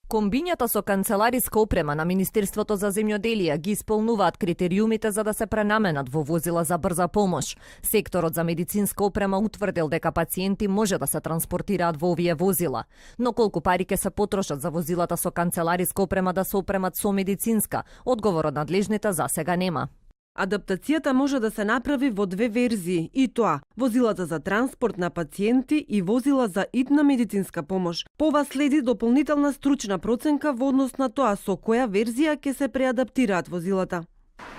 Комбињата со канцелариска опрема на Министерството за земјоделие ги исполнуваат критериумите за да се пренаменат во возила за брза помош. Секторот за медицинска опрема утврдил дека пациенти може да се транспортираат во овие возила. Но колку пари ќе се потрошат за возилата со канцелариска опрема да се опремат со медицинска, одговор од надлежните за сега нема. Адаптацијата може да се направи во две верзии, и тоа возилата за транспорт на пациенти и возила за итна медицинска помош. По ова следи дополнителна стручна проценка во однос на тоа со која верзија ќе се преадаптираат возилата.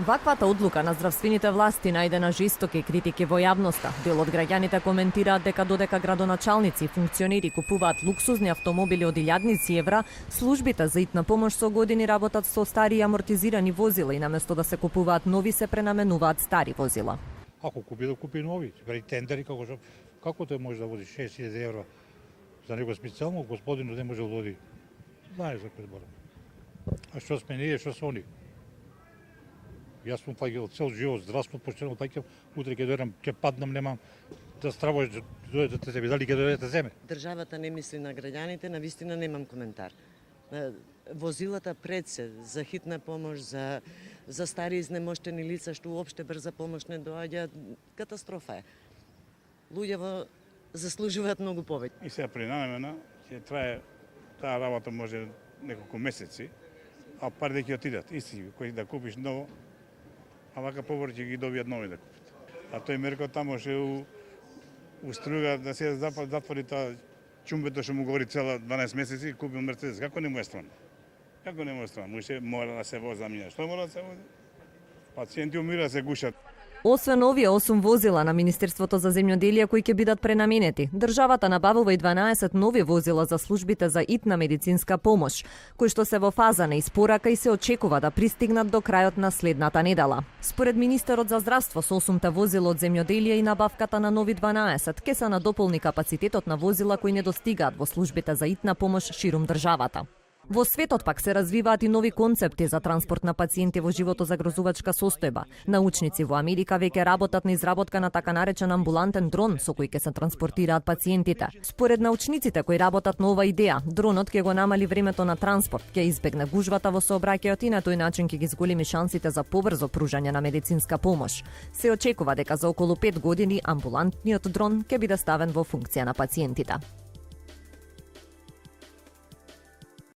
Ваквата одлука на здравствените власти најдена жестоки критики во јавноста. Дел од граѓаните коментираат дека додека градоначалници и функционери купуваат луксузни автомобили од илјадници евра, службите за итна помош со години работат со стари амортизирани возила и наместо да се купуваат нови се пренаменуваат стари возила. Ако купи, да купи нови. Бери тендери, како тој може да води 6000 евра за него специјално, господинот не може да води. Знаеш за кој зборам. А што сме ние, што се они? Јас сум паѓал цел живот, здравство поштено паѓам, утре ќе дојдам, ќе паднам, немам да страваш да дојдете да земе, дали ќе дојдете да земе? Државата не мисли на граѓаните, навистина немам коментар. Возилата пред се за хитна помош, за стари изнемоштени лица што уопште брза помош не доаѓа, катастрофа е. Луѓето заслужуваат многу повеќе. И сега пренамена ќе трае таа работа може неколку месеци, а пари ќе отидат исти кои да купиш ново. А вака повеќе ги добијат нови да купат. А тој Мерко тамо ше у струга да се затвори таа чумбето што му говори цела 12 месеци и купил Мерцедес. Како не му е странно? Како не му е странно? Му ше мора да се воза мија. Што мора да се вози? Пациенти умира се гушат. Освен овие 8 возила на Министерството за земјоделие кои ќе бидат пренаменети, државата набавува и 12 нови возила за службите за итна медицинска помош, кои што се во фаза на испорака и се очекува да пристигнат до крајот на следната недела. Според министерот за здравство, со 8 возила од земјоделие и набавката на нови 12 ќе се надополни капацитетот на возила кои недостигаат во службите за итна помош ширум државата. Во светот пак се развиваат и нови концепти за транспорт на пациенти во животозагрозувачка состојба. Научници во Америка веќе работат на изработка на така наречен амбулантен дрон со кој ќе се транспортираат пациентите. Според научниците кои работат на ова идеја, дронот ќе го намали времето на транспорт, ќе избегне гужвата во сообраќајот и на тој начин ќе ги зголеми шансите за побрзо пружање на медицинска помош. Се очекува дека за околу 5 години амбулантниот дрон ќе биде ставен во функција на пациентите.